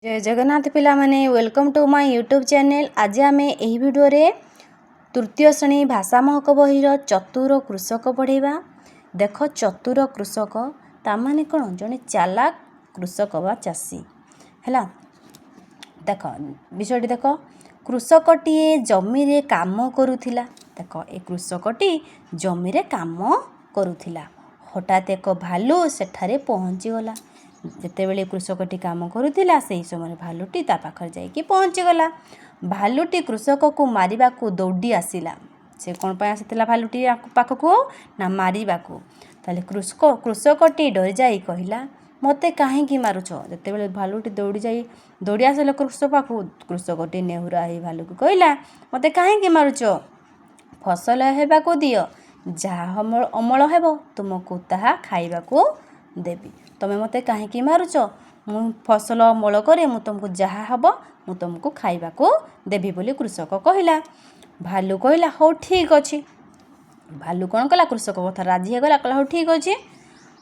जय जगन्नाथ पिला माने welcome to my YouTube channel. आज आम यही भिडियो तृतीय श्रेणी भाषा महक बहिर चतुर कृषक पढ़ेबा। देख चतुर कृषक तामाने कौन जड़े चालाक कृषक बा चाषी है। देख विषय देख कृषकटी जमी रे काम करुथिला। देख ए कृषकटी जमी रे काम करुथिला। हठात एक भालू सेठारे पहुँची गला। जेतेबेले कृषकटी काम करुथिला सेही समय भालुटी ता पाखर जाइकी पहुँची गला। भालुटी कृषक को मारिबा को दौड़ी आसिला। से कौन पाई आसिथिला भालुटी पाखकू ना मारिबा को। ताले कृषकटी डरी जाई कहिला मते काहेकी मारुछ। जेतेबेले भालुटी दौड़ी आसिला कृषक पाखू कृषकटी नेहुरा हे भालू को कहिला मते काहेकी मारुछ। फसल हेबाको दियो जहाँ अमल हेबो तुमको ताहा खाइबाको देबी। तमे मते काहेकी मारुछ। मु फसल अमल करे मु तुमको जहाँ हबो मु तुमको खाइबाको देबी बोली कृषक कहिला। भालू कहिला हो ठीक अछि। भालू कौन कला कृषक कथा राजी हो गला। कहला हो ठीक अछि।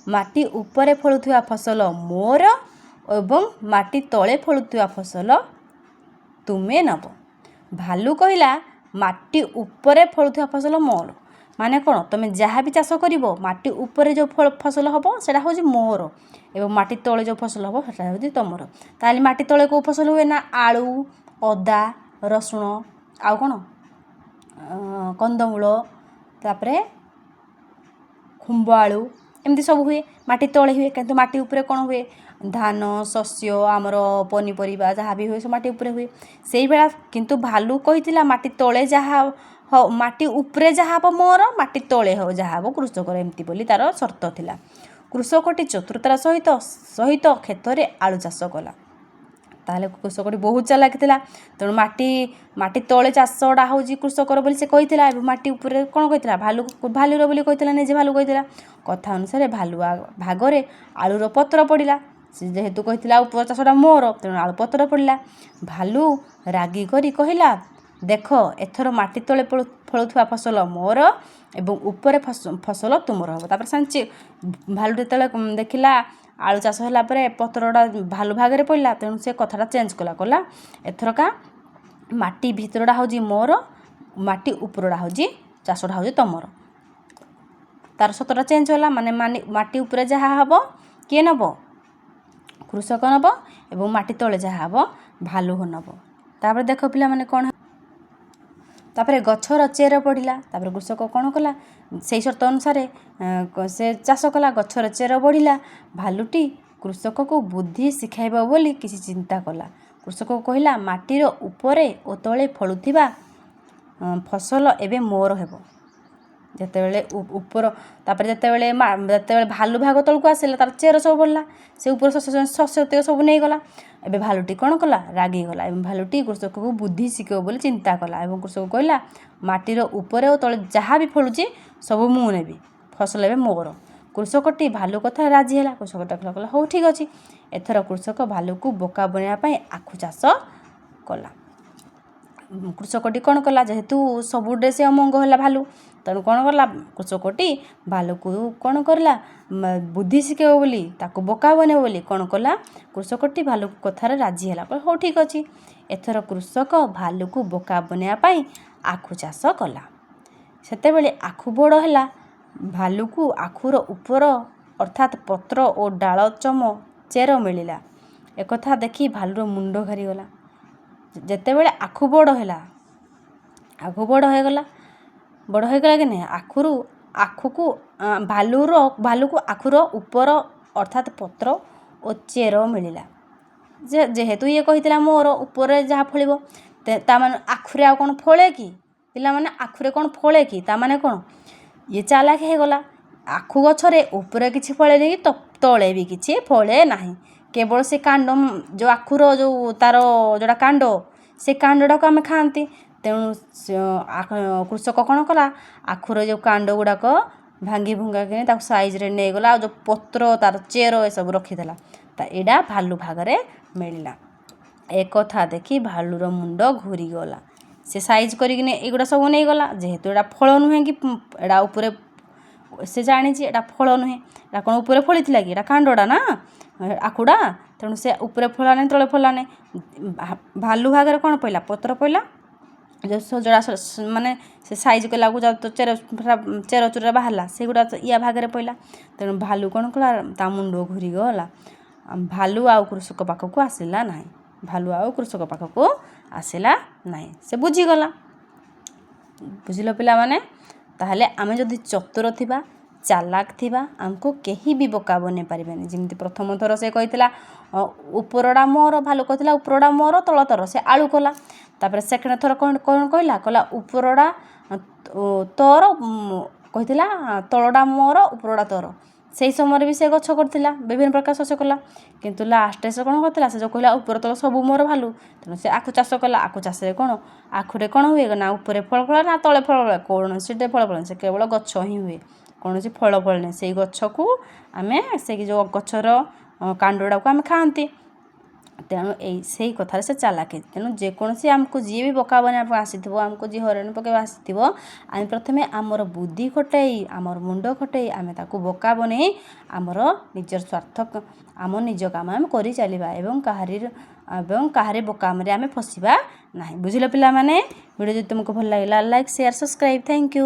माटी ऊपर फळुथुवा फसल मोर एवं माटी तळे फळुथुवा फसल तुमे नब। भालू कहिला माटी ऊपर फळुथुवा फसल मोर माने कौन तुम जहाँ भी चाष कर माटी ऊपर जो फसल हम सेटा हूँ मोर एवं माटी तले जो फसल हम सेटा हूँ तुमर। ताली माटी तले को फसल हुए ना आलू अदा रसुण आउ कौन कंदमूल तापरे खुंब आलू एमती सब हुए माटी तले हुए। किंतु माटी ऊपर कौन हुए धान शस्य आमर पनीपरिया जहाँ भी हुए सब माटी ऊपर हुए। से ही बेला किंतु भालू कही माटी तले जहाँ हो माटी ऊपर जहाँ हम मोर माटी तले हो जहाँ हम कृषक एमती बोली तार शर्त थिला। कृषकटी चतुरतार सहित सहित क्षेत्र में आलू चाष कला। ताहले कृषकटी बहुत चालाक थिला। तेणु माटी तले चाषटा हूँ कृषकर बोली से कही माटी ऊपर कौन कही भालूर बोली कही निजे भालू कही कथा अनुसार भालू भागरे आलूर पत्र पड़ा। जेहेतु कही ऊपर चाषटा मोर तेणु आलू पत्र पड़ा। भालू रागी करी कहिला देख एथर माटी तले फळुथुवा फसल मोर एवं ऊपर फसल तुमर हम। तापर सांचे भालू जेतेबेले देखिला आलू चाष होला परे पत्रटा भालू भागरे पड़ा तेणु से कथाटा चेंज कला एथरका माटी भितरटा हूँ मोर माटी उपरटा हूँ चाषटा हूँ तुमर। तार सतटा चेंज होला माने माटी ऊपर जहाँ हम किए नब कृषक नब एवं माटी तले जहाँ हम भालू नब। तापर देख पिला माने कौन तापर गछर चेर बढ़िला। तापर कृषक कौन कला से शर्त अनुसार से चाष कला गछर चेर बढ़िला। भालुटी कृषक को बुद्धि शिखाइबा बोली किसी चिंता कला। कृषक कहिला माटीर उपरे ओ तले फळुथिबा फसल एबे मोर हेबो। जेतेबेले ऊपर तापर जेतेबेले भालू भाग तलको आसिला तार चेर सब बढ़ला से ऊपर शस्य सब नहीं गला। एबे भालुटी कौन कला रागी गला एवं भालुटी कृषक को बुद्धि शिखेब बोली चिंता कला। एवं कृषक कहला माटीर ऊपर और तले जहाँ भी फलुची सब मु नेबी फसल एबे मोर। कृषकटी भालू कथा राजी है। कृषकटा कहला हो ठीक अच्छे। एथर कृषक भालू को बोका बनवाई आखु चाष कला। कृषकटी कौन कला जेहेतु सबुडे से अमंग है भालू तेणु कौन कला कृषकटी भालू को कौन करला बुद्धि शिखेब बोली ताको बोका बने बोली कौन कला कृषकटी भालू कथार राजी है। हो ठीक अच्छे। एथर कृषक भालू को बोका बनवाई आखु चाष कला। सेतेबेले आखु बड़ है भालू को आखुर ऊपर अर्थात पत्र और डाल चम चेर मिलला। एक कथा देखी भालूर मुंड घारीगला। जेतेबेले आखु बड़ है आखु बड़ होगला कि नहीं आखु को भालू को आखुर ऊपर अर्थात पत्र और चेर मिलला। जेहेतु ये कही मोर ऊपर जहाँ फल ताने आखुरे आ कौन फले कि पिला माने आखुरे कौन फले कि ताने कौन ये चालाक हो गला। आखु गछरे ऊपर किछि फले नहीं तो तले भी किछि फले नहीं केवल से कांड जो आखुर जो तार जोड़ा कांड से कांडटा को आम खाती। तेणु कृषक कौन कला आखुर जो कांड गुड़ाक भांगी भुंगा कि साइज रे नहीं गला जो पत्र तार चेर ए सब रखीदेला एडा भालू भागरे मिलला। एक कथा देखी भालूर मुंड घूरी गला। से साइज करिकिने एगुड़ा सब नहीं गला जेहेतु एटा फल नुहे कि एटा ऊपर से जानी एटा फल नुहे एटा कौन ऊपर फली कि एटा कांडटा ना ଆଖୁଡ଼ା ତେଣୁ ସେ ଉପରେ ଫଳିଲା ନାହିଁ ତଳେ ଫଳିଲା ନାହିଁ। ଭାଲୁ ଭାଗରେ କ'ଣ ପଇଲା ପତ୍ର ପଇଲା ଯେଉଁ ସଜଡ଼ା ମାନେ ସେ ସାଇଜ୍ କଲାକୁ ଯାଉ ଚେର ଚୁରା ବାହାରିଲା ସେଗୁଡ଼ା ୟା ଭାଗରେ ପଇଲା। ତେଣୁ ଭାଲୁ କ'ଣ କଲା ତା ମୁଣ୍ଡ ଘୁରିଗଲା। ଭାଲୁ ଆଉ କୃଷକ ପାଖକୁ ଆସିଲା ନାହିଁ। ଭାଲୁ ଆଉ କୃଷକ ପାଖକୁ ଆସିଲା ନାହିଁ। ସେ ବୁଝିଗଲା। ବୁଝିଲ ପିଲାମାନେ? ତାହେଲେ ଆମେ ଯଦି ଚତୁର ଥିବା ଚାଲାକ ଥିବା ଆମକୁ କେହି ବି ବୋକା ବନେଇ ପାରିବେନି। ଯେମିତି ପ୍ରଥମ ଥର ସେ କହିଥିଲା ଉପରଟା ମୋର, ଭାଲୁ କହିଥିଲା ଉପରଟା ମୋର ତଳ ତର, ସେ ଆଳୁ କଲା। ତାପରେ ସେକେଣ୍ଡ ଥର କ'ଣ କହିଲା ଉପରଟା ତୋର, କହିଥିଲା ତଳଟା ମୋର ଉପରଟା ତୋର। ସେଇ ସମୟରେ ବି ସେ ଗଛ କରିଥିଲା, ବିଭିନ୍ନ ପ୍ରକାର ଶସ୍ୟ କଲା। କିନ୍ତୁ ଲାଷ୍ଟରେ ସେ କ'ଣ କରିଥିଲା, ସେ ଯେଉଁ କହିଲା ଉପର ତଳ ସବୁ ମୋର ଭାଲୁ, ତେଣୁ ସେ ଆଖୁ ଚାଷ କଲା। ଆଖୁ ଚାଷରେ କ'ଣ ଆଖୁରେ କ'ଣ ହୁଏ ନା ଉପରେ ଫଳ ଫଳେ ନା ତଳେ ଫଳ ଫଳେ, କୌଣସିଟେ ଫଳ ଫଳେ, ସେ କେବଳ ଗଛ ହିଁ ହୁଏ, କୌଣସି ଫଳ ଫଳେ ନାହିଁ। ସେଇ ଗଛକୁ ଆମେ ସେଇ ଯେଉଁ ଗଛର କାଣ୍ଡଟାକୁ ଆମେ ଖାଆନ୍ତି। ତେଣୁ ସେଇ କଥାରେ ସେ ଚାଲାକ। ତେଣୁ ଯେକୌଣସି ଆମକୁ ଯିଏ ବି ବୋକା ବନେଇବା ପାଇଁ ଆସିଥିବ, ଆମକୁ ଯିଏ ହଇରାଣ ପକାଇବା ଆସିଥିବ, ଆମେ ପ୍ରଥମେ ଆମର ବୁଦ୍ଧି ଖଟେଇ ଆମର ମୁଣ୍ଡ ଖଟେଇ ଆମେ ତାକୁ ବୋକା ବନେଇ ଆମର ନିଜର ସ୍ୱାର୍ଥ ଆମ ନିଜ କାମ ଆମେ କରି ଚାଲିବା ଏବଂ କାହାରି ବୋକାମରେ ଆମେ ଫସିବା ନାହିଁ। ବୁଝିଲ ପିଲାମାନେ? ଭିଡ଼ିଓ ଯଦି ତୁମକୁ ଭଲ ଲାଗିଲା like share subscribe. Thank you.